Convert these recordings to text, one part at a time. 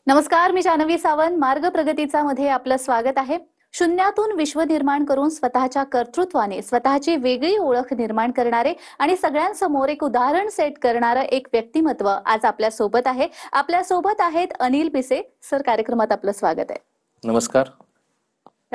नमस्कार, मी जानवी सावंत. मार्ग प्रगतीचा मध्ये आपलं स्वागत आहे. शून्यातून विश्व निर्माण करून स्वतःच्या कर्तृत्वाने स्वतःची वेगळी ओळख निर्माण करणारे आणि सगळ्यांसमोर एक उदाहरण सेट करणारं एक व्यक्तिमत्व आज आपल्या सोबत आहे. आपल्या सोबत आहेत अनिल पिसे सर. कार्यक्रमात आपलं स्वागत आहे. नमस्कार.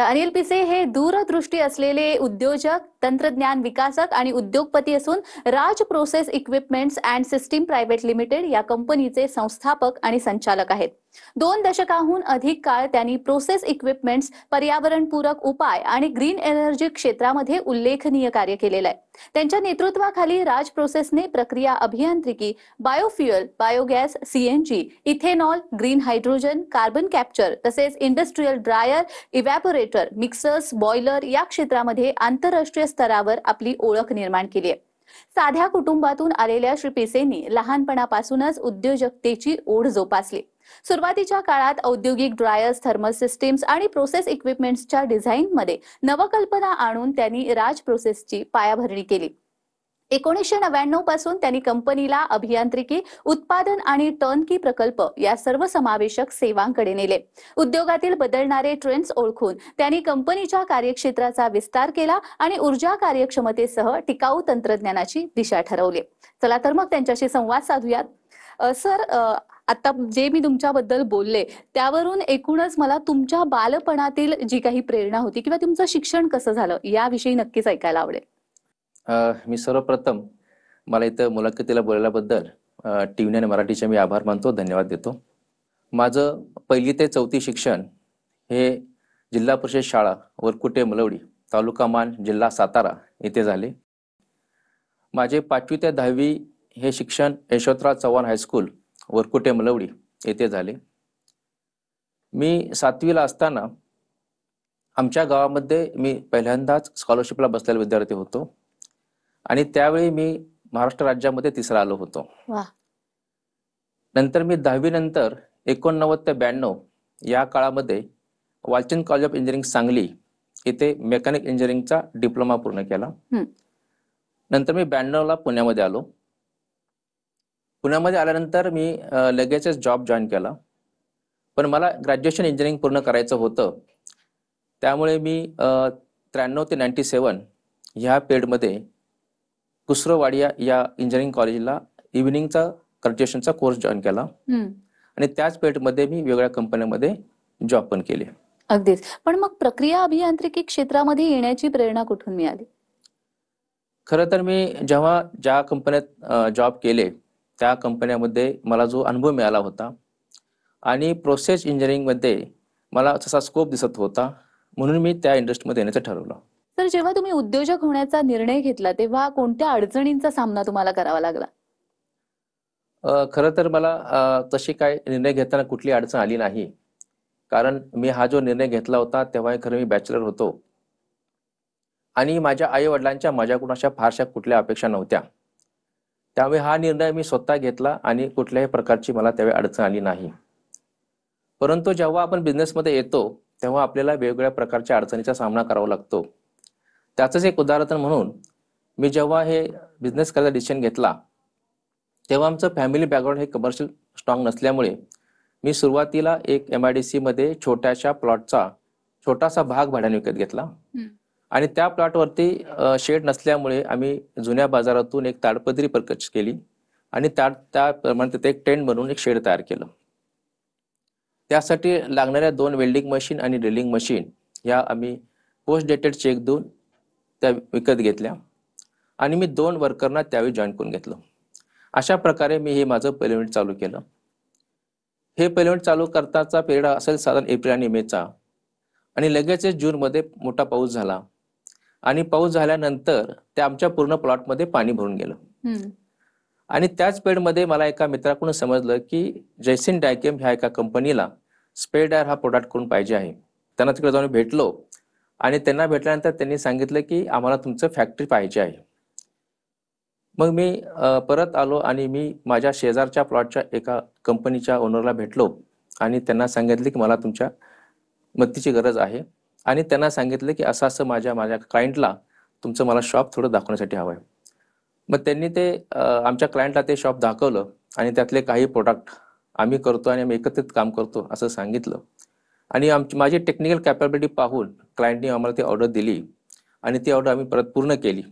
अनिल पिसे हे दूरदृष्टी असलेले उद्योजक, तंत्रज्ञान विकासक आणि उद्योगपती असून Raj process equipments and system private limited या कंपनीचे संस्थापक आणि संचालक आहेत. 2 दशकाहून अधिक काळ त्यांनी प्रोसेस इक्विपमेंट्स, पर्यावरणपूरक उपाय आणि ग्रीन एनर्जी क्षेत्रामध्ये उल्लेखनीय कार्य केलेलं आहे. त्यांच्या नेतृत्वाखाली राज प्रोसेसने प्रक्रिया अभियांत्रिकी, biofuel, biogas, CNG, ethanol, green hydrogen, carbon capture तसेच इंडस्ट्रियल ड्रायर, इव्हॅपोरेटर, मिक्सर्स, बॉयलर या क्षेत्रामध्ये आंतरराष्ट्रीय स्तरावर आपली ओळख निर्माण केली आहे. साध्या कुटुंबातून आलेल्या श्री पिसेंनी लहानपणापासूनच उद्योजकतेची ओढ जोपासली. सुरुवातीच्या काळात औद्योगिक ड्रायर्स, थर्मल सिस्टीम्स आणि प्रोसेस इक्विपमेंट्सच्या डिझाईनमध्ये नवकल्पना आणून त्यांनी राज प्रोसेसची पायाभरणी केली. 1999 पासून त्यांनी कंपनीला अभियांत्रिकी, उत्पादन आणि टर्नकी प्रकल्प या सर्वसमावेशक सेवांकडे नेले. उद्योगातील बदलणारे ट्रेंड्स ओळखून त्यांनी कंपनीच्या कार्यक्षेत्राचा विस्तार केला आणि ऊर्जा कार्यक्षमतेसह टिकाऊ तंत्रज्ञानाची दिशा ठरवली. चला तर मग त्यांच्याशी संवाद साधूयात. सर, आता जे मी तुमच्याबद्दल बोलले त्यावरून एकूणच मला तुमच्या बालपणातील जी काही प्रेरणा होती किंवा तुमचं शिक्षण कसं झालं याविषयी नक्कीच ऐकायला आवडेल. मी सर्वप्रथम मला इथं मुलाखतीला बोलल्याबद्दल टीव्ही आणि मराठीचे मी आभार मानतो, धन्यवाद देतो. माझं 1ली ते 4थी शिक्षण हे जिल्हा परिषद शाळा वरकुटे मलवडी, तालुका मान, जिल्हा सातारा येथे झाले. माझे 5वी ते 10वी हे शिक्षण यशवंतराव चव्हाण हायस्कूल वरकुटे मलवडी येथे झाले. मी 7वीला असताना आमच्या गावामध्ये मी पहिल्यांदाच स्कॉलरशिपला बसलेला विद्यार्थी होतो आणि त्यावेळी मी महाराष्ट्र राज्यामध्ये 3रा आलो होतो. नंतर मी 10वी नंतर 89 ते 92 या काळामध्ये Walchand college of engineering Sangli येथे मेकॅनिक इंजिनिअरिंगचा डिप्लोमा पूर्ण केला. नंतर मी 92ला पुण्यामध्ये आलो. पुण्यामध्ये आल्यानंतर मी लगेचच जॉब जॉईन केला. पण मला ग्रॅज्युएशन इंजिनिअरिंग पूर्ण करायचं होतं, त्यामुळे मी 93 ते 97 ह्या पिरियडमध्ये कुसरोवाडिया या इंजिनिअरिंग कॉलेजला इव्हिनिंगचा ग्रॅज्युएशनचा कोर्स जॉईन केला आणि त्याच पिरियडमध्ये मी वेगळ्या कंपन्यांमध्ये जॉब पण केले. अगदीच. पण मग प्रक्रिया अभियांत्रिकी क्षेत्रामध्ये येण्याची प्रेरणा कुठून मिळाली? खरं तर मी जेव्हा ज्या कंपन्यात जॉब केले त्या कंपन्यामध्ये मला जो अनुभव मिळाला होता आणि प्रोसेस इंजिनिअरिंगमध्ये मला तसा स्कोप दिसत होता, म्हणून मी त्या इंडस्ट्रीमध्ये येण्याचं ठरवलं. तर जेव्हा तुम्ही उद्योजक होण्याचा निर्णय घेतला तेव्हा कोणत्या अडचणींचा सामना तुम्हाला करावा लागला? खरं तर मला तशी काय निर्णय घेताना कुठली अडचण आली नाही, कारण मी हा जो निर्णय घेतला होता तेव्हा खरं मी बॅचलर होतो आणि माझ्या आई वडिलांच्या माझ्याकडून अशा फारशा कुठल्या अपेक्षा नव्हत्या. त्यामुळे हा निर्णय मी स्वतः घेतला आणि कुठल्याही प्रकारची मला त्यावेळी अडचण आली नाही. परंतु जेव्हा आपण बिझनेसमध्ये येतो तेव्हा आपल्याला वेगवेगळ्या प्रकारच्या अडचणीचा सामना करावा लागतो. त्याचंच एक उदाहरण म्हणून मी जेव्हा हे बिझनेस करायचा डिसिजन घेतला तेव्हा आमचं फॅमिली बॅकग्राऊंड हे कमर्शियल स्ट्रॉंग नसल्यामुळे मी सुरुवातीला एक MIDC मध्ये छोट्याशा प्लॉटचा छोटासा भाग भाड्याने विकत घेतला आणि त्या प्लॉटवरती शेड नसल्यामुळे आम्ही जुन्या बाजारातून एक ताडपदरी परचेस केली आणि त्याप्रमाणे तिथे एक टेंट बनवून एक शेड तयार केलं. त्यासाठी लागणाऱ्या 2 वेल्डिंग मशीन आणि ड्रिलिंग मशीन ह्या आम्ही पोस्ट डेटेड चेक देऊन त्या विकत घेतल्या आणि मी 2 वर्करना त्यावेळी जॉईन करून घेतलं. अशा प्रकारे मी हे माझं पेमेंट चालू केलं. हे पेमेंट चालू करताचा पिरियड असेल साधारण एप्रिल आणि मेचा आणि लगेचच जूनमध्ये मोठा पाऊस झाला आणि पाऊस झाल्यानंतर त्या आमच्या पूर्ण प्लॉटमध्ये पाणी भरून गेलं. आणि त्याच पिरियडमध्ये मला एका मित्राकडून समजलं की जयसिन डायकेम ह्या एका कंपनीला स्प्रे ड्रायर हा प्रोडक्ट करून पाहिजे आहे. त्यांना तिकडे जाऊन भेटलो आणि त्यांना भेटल्यानंतर त्यांनी सांगितलं की आम्हाला तुमचं फॅक्टरी पाहिजे आहे. मग मी परत आलो आणि मी माझ्या शेजारच्या प्लॉटच्या एका कंपनीच्या ओनरला भेटलो आणि त्यांना सांगितले की मला तुमच्या मदतीची गरज आहे आणि त्यांना सांगितलं की असं असं माझ्या क्लायंटला तुमचं मला शॉप थोडं दाखवण्यासाठी हवं आहे. मग त्यांनी ते आमच्या क्लायंटला ते शॉप दाखवलं आणि त्यातले काही प्रोडक्ट आम्ही करतो आणि आम्ही एकत्रित काम करतो असं सांगितलं. आणि माझी टेक्निकल कॅपॅबिलिटी पाहून क्लायंटने आम्हाला ती ऑर्डर दिली आणि ती ऑर्डर आम्ही परत पूर्ण केली.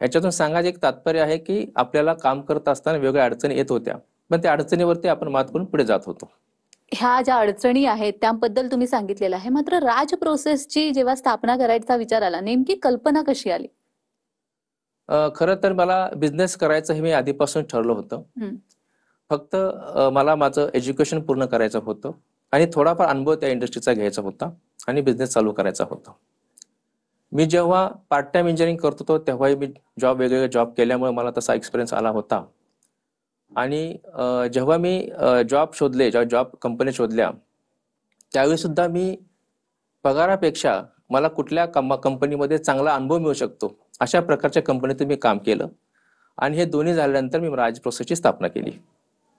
ह्याच्यातून सांगायचं एक तात्पर्य आहे की आपल्याला काम करत असताना वेगळ्या अडचणी येत होत्या, पण त्या अडचणीवरती आपण मात करून पुढे जात होतो. ह्या ज्या अडचणी आहेत त्याबद्दल तुम्ही सांगितलेलं आहे, मात्र राज प्रोसेसची जेव्हा स्थापना करायचा विचार आला, नेमकी कल्पना कशी आली? खरं तर मला बिझनेस करायचं हे मी आधीपासून ठरलं होतं. हं. फक्त मला माझं एज्युकेशन पूर्ण करायचं होतं आणि थोडाफार अनुभव त्या इंडस्ट्रीचा घ्यायचा होता आणि बिझनेस चालू करायचा होता. मी जेव्हा पार्ट टाइम इंजिनिअरिंग करत होतो तेव्हाही मी वेगवेगळे जॉब केल्यामुळे मला तसा एक्सपिरियन्स आला होता. आणि जेव्हा मी जॉब शोधले, जेव्हा जॉब कंपनी शोधल्या, त्यावेळी सुद्धा मी पगारापेक्षा मला कुठल्या कंपनीमध्ये चांगला अनुभव मिळू शकतो अशा प्रकारच्या कंपनीतून मी काम केलं आणि हे दोन्ही झाल्यानंतर मी राज प्रोसेसची स्थापना केली.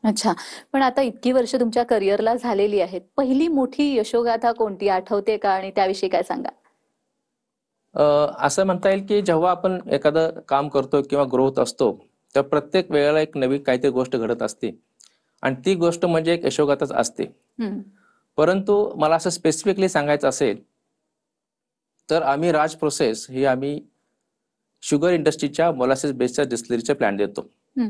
अच्छा. पण आता इतकी वर्ष तुमच्या करिअरला झालेली आहेत. पहिली मोठी यशोगाथा कोणती आठवते का आणि त्याविषयी काय सांगा? असं म्हणता येईल की जेव्हा आपण एखादं काम करतो किंवा ग्रोथ असतो, तर प्रत्येक वेळेला एक नवीन काहीतरी गोष्ट घडत असते आणि ती गोष्ट म्हणजे एक यशोगाथाच असते. हं. परंतु मला असं स्पेसिफिकली सांगायचं असेल तर आम्ही राज प्रोसेस ही आम्ही शुगर इंडस्ट्रीच्या मोलासिस बेसच्या डिस्टिलरीचे प्लांट देतो. हं.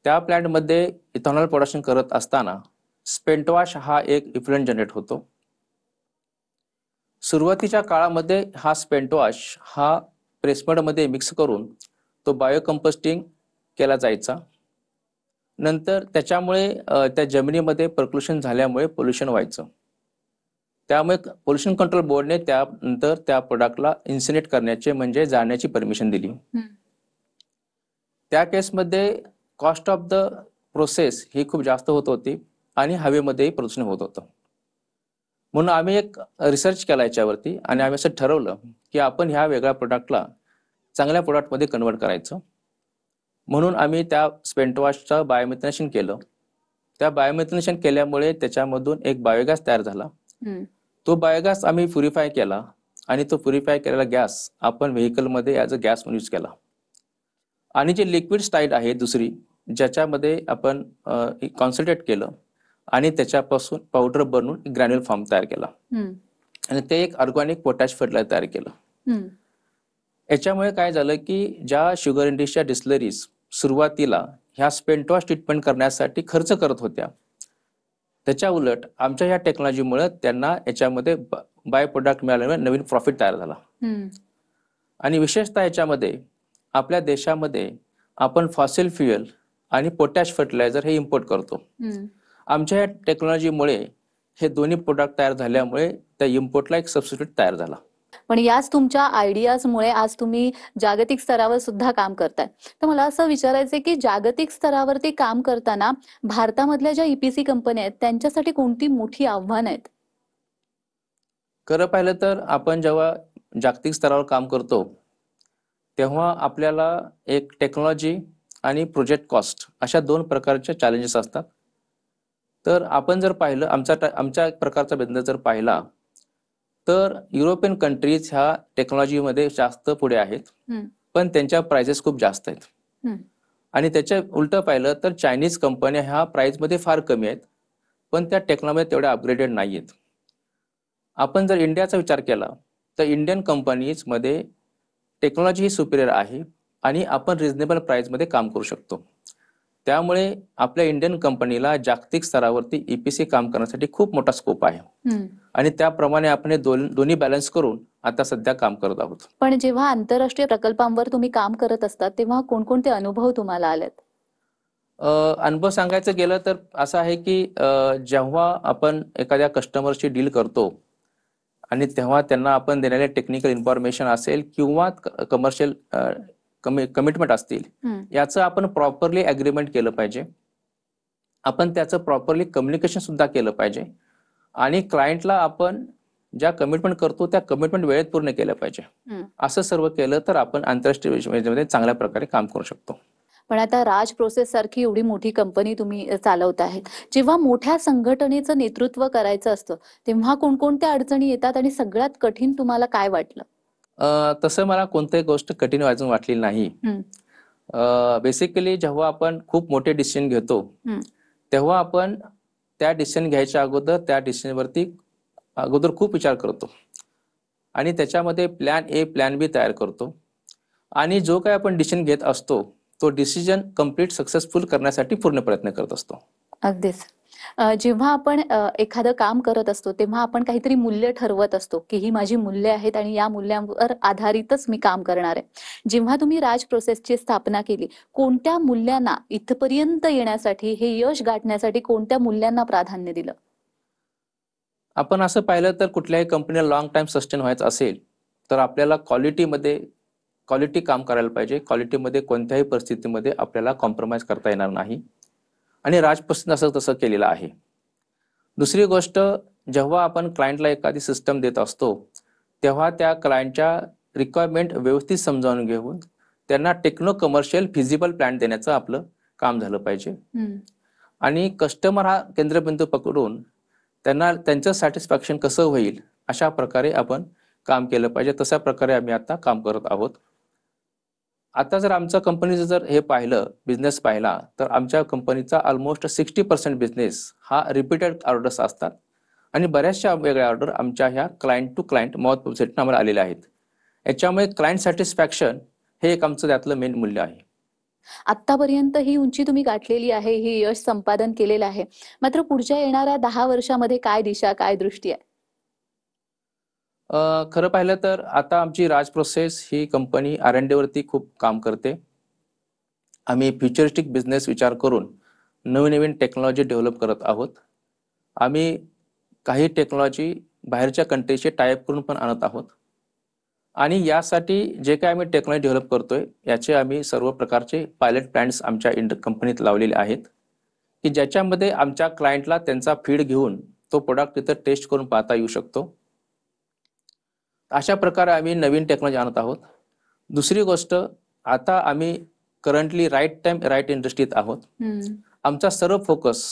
त्या प्लांटमध्ये इथेनॉल प्रोडक्शन करत असताना स्पेंटवॉश हा एक इफ्लुएंट जनरेट होतो. सुरुवातीच्या काळामध्ये हा स्पेंटवॉश हा प्रेसमडमध्ये मिक्स करून तो बायोकंपोस्टिंग केला जायचा. नंतर त्याच्यामुळे त्या जमिनीमध्ये प्रदूषण झाल्यामुळे पोल्युशन व्हायचं. त्यामुळे पोल्युशन कंट्रोल बोर्डने त्यानंतर त्या प्रोडक्टला इन्सिनेट करण्याचे म्हणजे जाळण्याची परमिशन दिली. हं. त्या केसमध्ये कॉस्ट ऑफ द प्रोसेस ही खूप जास्त होत होती आणि हवेमध्येही प्रदूषण होत होतं. म्हणून आम्ही एक रिसर्च केला याच्यावरती आणि आम्ही असं ठरवलं की आपण ह्या वेगळ्या प्रोडक्टला चांगल्या प्रोडक्टमध्ये कन्वर्ट करायचं. म्हणून आम्ही त्या स्पेंटवॉशचं बायोमिथेनेशन केलं. त्या बायोमिथेनेशन केल्यामुळे त्याच्यामधून एक बायोगॅस तयार झाला. हं. तो बायोगॅस आम्ही प्युरिफाय केला आणि तो प्युरिफाय केलेला गॅस आपण व्हेकलमध्ये ॲज अ गॅस म्हणून यूज केला. आणि जे लिक्विड स्टाईल आहे दुसरी, ज्याच्यामध्ये आपण कॉन्सन्ट्रेट केलं आणि त्याच्यापासून पावडर बनवून ग्रॅन्युल फॉर्म तयार केला हं. आणि ते एक ऑर्गॅनिक पोटॅश फर्टिलायझर तयार केलं. हं. याच्यामुळे काय झालं की ज्या शुगर इंडस्ट्रीच्या डिस्टिलरीज सुरुवातीला ह्या स्पेंटवॉश ट्रीटमेंट करण्यासाठी खर्च करत होत्या, त्याच्या उलट आमच्या ह्या टेक्नॉलॉजीमुळे त्यांना याच्यामध्ये बाय प्रोडक्ट मिळाल्यामुळे नवीन प्रॉफिट तयार झाला. हं. आणि विशेषतः याच्यामध्ये आपल्या देशामध्ये आपण फॉसिल फ्युएल आणि पोटॅश फर्टिलायझर हे इम्पोर्ट करतो. हं. आमच्या या टेक्नॉलॉजीमुळे हे दोन्ही प्रोडक्ट तयार झाल्यामुळे त्या इम्पोर्टला एक सबस्टिट्यूट तयार झाला. पण याच तुमच्या आयडियाजमुळे आज तुम्ही जागतिक स्तरावर सुद्धा काम करताय. तर मला असं विचारायचंय की जागतिक स्तरावरती काम करताना भारतामधल्या ज्या ईपीसी कंपन्या आहेत त्यांच्यासाठी कोणती मोठी आव्हानं आहेत? खरं पाहिलं तर आपण जेव्हा जागतिक स्तरावर काम करतो तेव्हा आपल्याला एक टेक्नॉलॉजी आणि प्रोजेक्ट कॉस्ट अशा दोन प्रकारचे चॅलेंजेस असतात. तर आपण जर पाहिलं आमच्या प्रकारचा बिझनेस जर पाहिला तर युरोपियन कंट्रीज ह्या टेक्नॉलॉजीमध्ये जास्त पुढे आहेत, हं. पण त्यांच्या प्राइसेस खूप जास्त आहेत. हं. आणि त्याच्या उलटं पाहिलं तर चायनीज कंपन्या ह्या प्राइसमध्ये फार कमी आहेत, पण त्या टेक्नॉलॉजी तेवढ्या अपग्रेडेड नाही आहेत. आपण जर इंडियाचा विचार केला तर इंडियन कंपनीजमध्ये टेक्नॉलॉजी ही सुपिरियर आहे आणि आपण रिझनेबल प्राइसमध्ये काम करू शकतो. त्यामुळे आपल्या इंडियन कंपनीला जागतिक स्तरावरती ईपीसी काम करण्यासाठी खूप मोठा स्कोप आहे हं. आणि त्याप्रमाणे आपण हे दोन्ही बॅलन्स करून आता सध्या काम करत आहोत. पण जेव्हा आंतरराष्ट्रीय प्रकल्पांवर तुम्ही काम करत असतात तेव्हा कोणकोणते अनुभव तुम्हाला आलेत? अनुभव सांगायचं गेलं तर असं आहे की जेव्हा आपण एखाद्या कस्टमरशी डील करतो आणि तेव्हा त्यांना आपण देणारे टेक्निकल इन्फॉर्मेशन असेल किंवा कमर्शियल कमिटमेंट असतील, हं. याचं आपण प्रॉपरली ॲग्रीमेंट केलं पाहिजे. आपण त्याचं प्रॉपरली कम्युनिकेशन सुद्धा केलं पाहिजे आणि क्लायंटला आपण ज्या कमिटमेंट करतो त्या कमिटमेंट वेळेत पूर्ण केलं पाहिजे. हं. असं सर्व केलं तर आपण आंतरराष्ट्रीय विषयामध्ये चांगल्या प्रकारे काम करू शकतो. पण आता राज प्रोसेस सारखी एवढी मोठी कंपनी तुम्ही चालवत आहेत. जेव्हा मोठ्या संघटनेचं नेतृत्व करायचं असतं तेव्हा कोणकोणत्या अडचणी येतात आणि सगळ्यात कठीण तुम्हाला काय वाटलं? तसं मला कोणतीही गोष्ट कठीण अजून वाटली नाही. हं. बेसिकली जेव्हा आपण खूप मोठे डिसिजन घेतो हं. तेव्हा आपण त्या डिसिजन घ्यायच्या अगोदर त्या डिसिजनवरती अगोदर खूप विचार करतो आणि त्याच्यामध्ये प्लॅन ए प्लॅन बी तयार करतो आणि जो काही आपण डिसिजन घेत असतो तो डिसिजन कम्प्लीट सक्सेसफुल करण्यासाठी पूर्ण प्रयत्न करत असतो. अगदीच. जेव्हा आपण एखादं काम करत असतो तेव्हा आपण काहीतरी मूल्य ठरवत असतो की ही माझी मूल्य आहेत आणि या मूल्यांवर आधारितच मी काम करणार आहे. जेव्हा तुम्ही राज प्रोसेसची स्थापना केली, कोणत्या मूल्यांना इथपर्यंत येण्यासाठी, हे यश गाठण्यासाठी कोणत्या मूल्यांना प्राधान्य दिलं? आपण असं पाहिलं तर कुठल्याही कंपनीला लॉंग टाइम सस्टेन व्हायचं असेल तर आपल्याला क्वालिटी काम करायला पाहिजे. क्वालिटीमध्ये कोणत्याही परिस्थितीमध्ये आपल्याला कॉम्प्रोमाइज करता येणार नाही आणि राजप्रश्न असं तसं केलेलं आहे. दुसरी गोष्ट, जेव्हा आपण क्लायंटला एखादी सिस्टम देत असतो तेव्हा त्या क्लायंटच्या रिक्वायरमेंट व्यवस्थित समजावून घेऊन त्यांना टेक्नो कमर्शियल फिजिबल प्लॅन देण्याचं आपलं काम झालं पाहिजे आणि कस्टमर हा केंद्रबिंदू पकडून त्यांना त्यांचं सॅटिस्फॅक्शन कसं होईल अशा प्रकारे आपण काम केलं पाहिजे. तशा प्रकारे आम्ही आता काम करत आहोत. आता जर आमच्या कंपनीचं जर हे पाहिलं, बिझनेस पाहिला, तर आमच्या कंपनीचा ऑलमोस्ट 60% बिझनेस हा रिपीटेड ऑर्डर्स असतात आणि बऱ्याचशा वेगळ्या ऑर्डर आमच्या ह्या क्लायंट टू क्लायंट माउथ पब्लिसिटीने आम्हाला आलेल्या आहेत. याच्यामुळे क्लायंट सॅटिस्फॅक्शन हे एक आमचं त्यातलं मेन मूल्य आहे. आतापर्यंत ही उंची तुम्ही गाठलेली आहे, हे यश संपादन केलेलं आहे. मात्र पुढच्या येणाऱ्या 10 वर्षामध्ये काय दिशा, काय दृष्टी आहे? खरं पाहिलं तर आता आमची राज प्रोसेस ही कंपनी R&D वरती खूप काम करते. आम्ही फ्युचरिस्टिक बिझनेस विचार करून नवीन नवीन टेक्नॉलॉजी डेव्हलप करत आहोत. आम्ही काही टेक्नॉलॉजी बाहेरच्या कंट्रीचे टायअप करून पण आणत आहोत आणि यासाठी जे काही आम्ही टेक्नॉलॉजी डेव्हलप करतोय याचे आम्ही सर्व प्रकारचे पायलट प्लॅन्स आमच्या कंपनीत लावलेले आहेत की ज्याच्यामध्ये आमच्या क्लायंटला त्यांचा फीड घेऊन तो प्रोडक्ट तिथं टेस्ट करून पाहता येऊ शकतो. अशा प्रकारे आम्ही नवीन टेक्नॉलॉजी आणत आहोत. दुसरी गोष्ट, आता आम्ही करंटली राईट टाइम राईट इंडस्ट्रीत आहोत. आमचा सर्व फोकस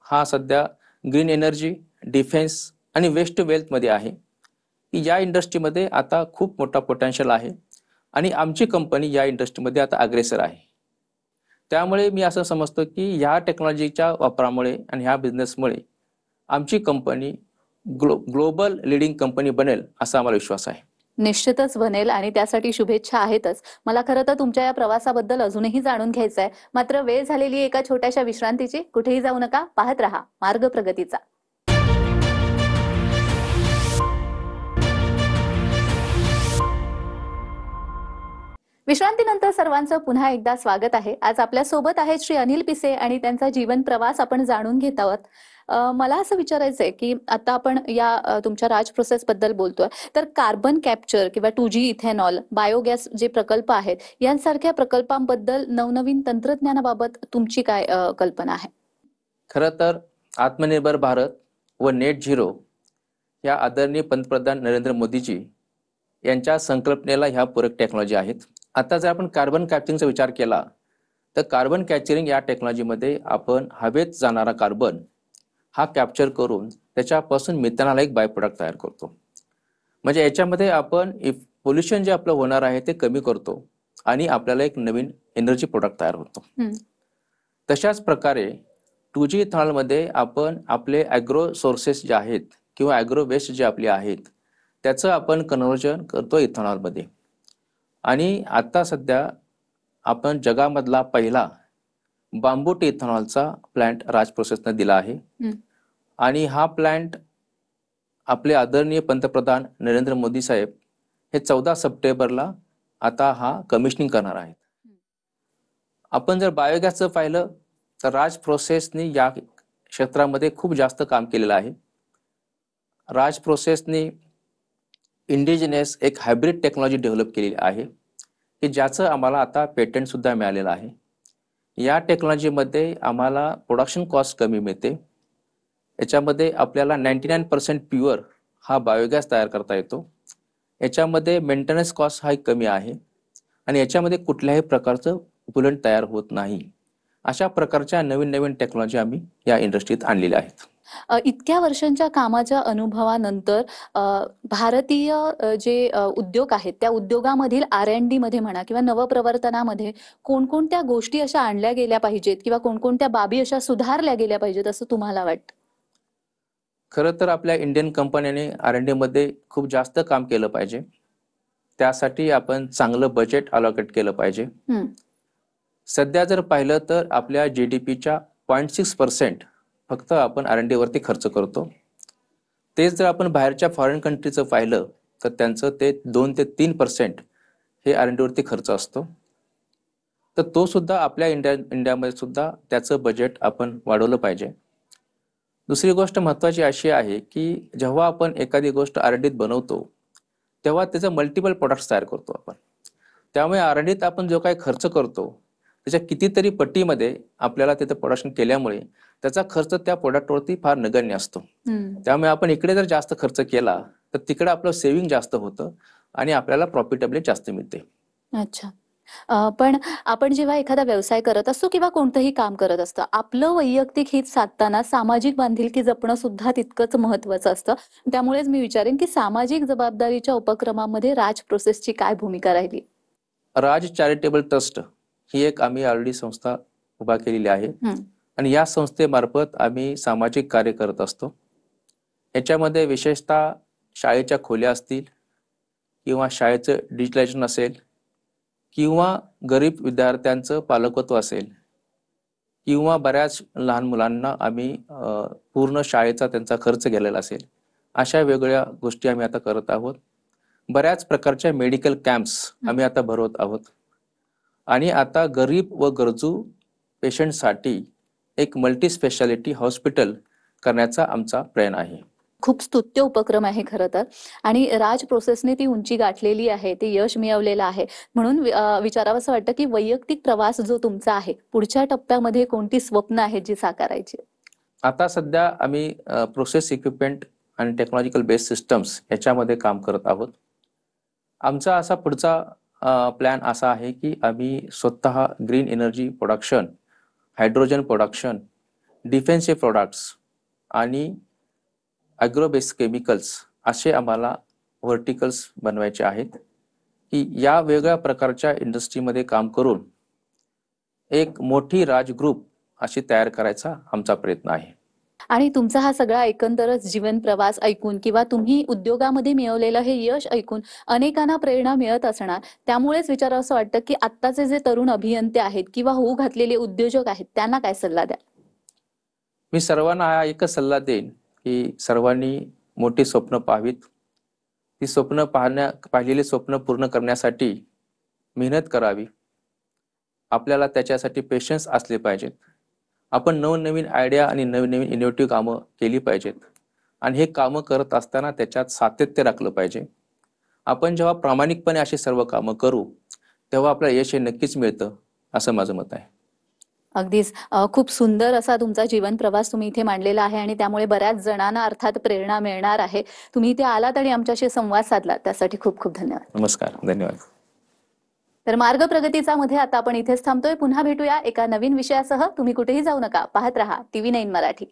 हा सध्या ग्रीन एनर्जी, डिफेन्स आणि वेस्ट वेल्थ मध्ये आहे की या इंडस्ट्रीमध्ये आता खूप मोठा पोटेन्शियल आहे आणि आमची कंपनी या इंडस्ट्रीमध्ये आता अग्रेसर आहे. त्यामुळे मी असं समजतो की ह्या टेक्नॉलॉजीच्या वापरामुळे आणि ह्या बिझनेसमुळे आमची कंपनी ग्लोबल लीडिंग कंपनी बनेल असा आम्हाला विश्वास आहे. निश्चितच बनेल आणि त्यासाठी शुभेच्छा आहेतच. मला खरं तर तुमच्या या प्रवासाबद्दल अजूनही जाणून घ्यायचं आहे. मात्र वेळ झालेली एका छोट्याशा विश्रांतीची. कुठेही जाऊ नका, पाहत रहा मार्ग प्रगतीचा. विश्रांतीनंतर सर्वांचं पुन्हा एकदा स्वागत आहे. आज आपल्या सोबत आहेत श्री अनिल पिसे आणि त्यांचा जीवन प्रवास आपण जाणून घेत आहोत. मला असं विचारायचंय की आता आपण या तुमच्या राज प्रोसेस बद्दल बोलतोय, तर कार्बन कॅप्चर किंवा 2G इथेनॉल, बायोगॅस जे प्रकल्प आहेत यांसारख्या प्रकल्पांबद्दल नवनवीन तंत्रज्ञानाबाबत तुमची काय कल्पना आहे? खरं तर आत्मनिर्भर भारत व नेट झिरो या आदरणीय पंतप्रधान नरेंद्र मोदीजी यांच्या संकल्पनेला ह्या पूरक टेक्नॉलॉजी आहेत. आता जर आपण कार्बन कॅप्चरिंगचा विचार केला तर कार्बन कॅप्चरिंग या टेक्नॉलॉजीमध्ये आपण हवेत जाणारा कार्बन हा कॅप्चर करून त्याच्यापासून मिथेनॉल एक बाय प्रोडक्ट तयार करतो. म्हणजे याच्यामध्ये आपण पोल्युशन जे आपलं होणार आहे ते कमी करतो आणि आपल्याला एक नवीन एनर्जी प्रोडक्ट तयार होतो. तशाच प्रकारे 2G इथेनॉलमध्ये आपण आपले ॲग्रो सोर्सेस जे आहेत किंवा ॲग्रो वेस्ट जे आपले आहेत त्याचं आपण कन्व्हर्जन करतो इथेनॉलमध्ये. आणि आता सध्या आपण जगामधला पहिला बांबू टू इथेनॉलचा प्लॅन्ट राज प्रोसेसने दिला आहे आणि हा प्लॅन्ट आपले आदरणीय पंतप्रधान नरेंद्र मोदी साहेब हे 14 सप्टेंबरला आता हा कमिशनिंग करणार आहेत. आपण जर बायोगॅसचं पाहिलं तर राज प्रोसेसनी या क्षेत्रामध्ये खूप जास्त काम केलेलं आहे. राज प्रोसेसनी इंडिजिनस एक हायब्रिड टेक्नॉलॉजी डेव्हलप केलेली आहे की ज्याचं आम्हाला आता पेटंट सुद्धा मिळालेलं आहे. या टेक्नॉलॉजीमध्ये आम्हाला प्रोडक्शन कॉस्ट कमी मिळते. याच्यामध्ये आपल्याला 99% प्युअर हा बायोगॅस तयार करता येतो. याच्यामध्ये मेंटेनन्स कॉस्ट हा कमी आहे आणि याच्यामध्ये कुठल्याही प्रकारचं उपलंड तयार होत नाही. अशा प्रकारच्या नवीन नवीन टेक्नॉलॉजी आम्ही या इंडस्ट्रीत आणलेल्या आहेत. इतक्या वर्षांच्या कामाच्या अनुभवानंतर अ, भारतीय जे उद्योग आहेत त्या उद्योगामधील R&D मध्ये म्हणा किंवा नवप्रवर्तनामध्ये कोणकोणत्या गोष्टी अशा आणल्या गेल्या पाहिजेत किंवा कोणकोणत्या बाबी अशा सुधारल्या गेल्या पाहिजेत असं तुम्हाला वाटतं? खरं तर आपल्या इंडियन कंपन्यांनी R&D मध्ये खूप जास्त काम केलं पाहिजे. त्यासाठी आपण चांगलं बजेट अलोकेट केलं पाहिजे. हं. सध्या जर पाहिलं तर आपल्या GDPच्या 0.6% फक्त आपण R&D वरती खर्च करतो. तेच जर आपण बाहेरच्या फॉरेन कंट्रीचं पाहिलं तर त्यांचं ते 2 ते 3% हे R&D वरती खर्च असतो. तर तो सुद्धा आपल्या इंडियामध्ये सुद्धा त्याचं बजेट आपण वाढवलं पाहिजे. दुसरी गोष्ट महत्त्वाची अशी आहे की जेव्हा आपण एखादी गोष्ट R&Dत बनवतो तेव्हा त्याचं मल्टिपल प्रोडक्ट्स तयार करतो आपण. त्यामुळे R&Dत आपण जो काही खर्च करतो त्याच्या कितीतरी पटीमध्ये आपल्याला तिथं प्रोडक्शन केल्यामुळे त्याचा खर्च त्या प्रोडक्टवरती फार नगण्य असतो. त्यामुळे आपण इकडे जर जास्त खर्च केला तर तिकडे आपलं सेव्हिंग जास्त होतं आणि आपल्याला प्रॉफिटेबिलिटी जास्त मिळते. अच्छा. पण आपण जेव्हा एखादा व्यवसाय करत असतो किंवा कोणतंही काम करत असतं, आपलं वैयक्तिक हित साधताना सामाजिक बांधिलकी जपणं सुद्धा तितकंच महत्त्वाचं असतं. त्यामुळेच मी विचारेन की सामाजिक जबाबदारीच्या उपक्रमामध्ये राज प्रोसेसची काय भूमिका राहिली? राज चॅरिटेबल ट्रस्ट ही एक आम्ही ऑलरेडी संस्था उभा केलेली आहे आणि या संस्थेमार्फत आम्ही सामाजिक कार्य करत असतो. याच्यामध्ये विशेषतः शाळेच्या खोल्या असतील किंवा शाळेचं डिजिटलायझेशन असेल किंवा गरीब विद्यार्थ्यांचं पालकत्व असेल किंवा बऱ्याच लहान मुलांना आम्ही पूर्ण शाळेचा त्यांचा खर्च गेलेला असेल, अशा वेगवेगळ्या गोष्टी आम्ही आता करत आहोत. बऱ्याच प्रकारच्या मेडिकल कॅम्प्स आम्ही आता भरवत आहोत आणि आता गरीब व गरजू पेशंटसाठी एक मल्टी स्पेशालिटी हॉस्पिटल करण्याचा आमचा प्रयत्न आहे. खूप स्तुत्य उपक्रम आहे खरं तर. आणि राज प्रोसेसने ती उंची गाठलेली आहे, ते यश मिळवलेलं आहे. म्हणून विचारावंसं वाटतं की वैयक्तिक प्रवास जो तुमचा आहे, पुढच्या टप्प्यामध्ये कोणती स्वप्न आहेत जी साकारायची? आता सध्या आम्ही प्रोसेस इक्विपमेंट आणि टेक्नॉलॉजिकल बेस्ड सिस्टम्स याच्यामध्ये काम करत आहोत. आमचा असा पुढचा प्लॅन असा आहे की आम्ही स्वतः green energy production, hydrogen production, defensive products आणि ॲग्रो बेस्ड केमिकल्स असे आम्हाला व्हर्टिकल्स बनवायचे आहेत की या वेगळ्या प्रकारच्या इंडस्ट्रीमध्ये काम करून एक मोठी राज ग्रुप अशी तयार करायचा आमचा प्रयत्न आहे. आणि तुमचा हा सगळा एकंदरच जीवन प्रवास ऐकून किंवा तुम्ही उद्योगामध्ये मिळवलेलं हे यश ऐकून अनेकांना प्रेरणा मिळत असणार. त्यामुळेच विचारावंसं वाटतं की आत्ताचे जे तरुण अभियंते आहेत किंवा होऊ घातलेले उद्योजक आहेत त्यांना काय सल्ला द्याल? मी सर्वांना हा एकच सल्ला देईन की सर्वांनी मोठी स्वप्न पाहावीत. ती स्वप्न पाहिलेली स्वप्न पूर्ण करण्यासाठी मेहनत करावी. आपल्याला त्याच्यासाठी पेशन्स असले पाहिजेत. आपण नवनवीन आयडिया आणि नवीन इनोव्हेटिव्ह कामं केली पाहिजेत आणि हे कामं करत असताना त्याच्यात सातत्य राखलं पाहिजे. आपण जेव्हा प्रामाणिकपणे अशी सर्व कामं करू तेव्हा आपल्याला यश हे नक्कीच मिळतं असं माझं मत आहे. अगदीच खूप सुंदर असा तुमचा जीवन प्रवास तुम्ही इथे मांडलेला आहे आणि त्यामुळे बऱ्याच जणांना अर्थात प्रेरणा मिळणार आहे. तुम्ही इथे आलात आणि आमच्याशी संवाद साधला त्यासाठी खूप खूप धन्यवाद. नमस्कार, धन्यवाद. तर मार्ग प्रगतीचा मध्ये आता आपण इथेच थांबतोय. पुन्हा भेटूया एका नवीन विषयासह. तुम्ही कुठेही जाऊ नका. पाहत रहा TV9 मराठी.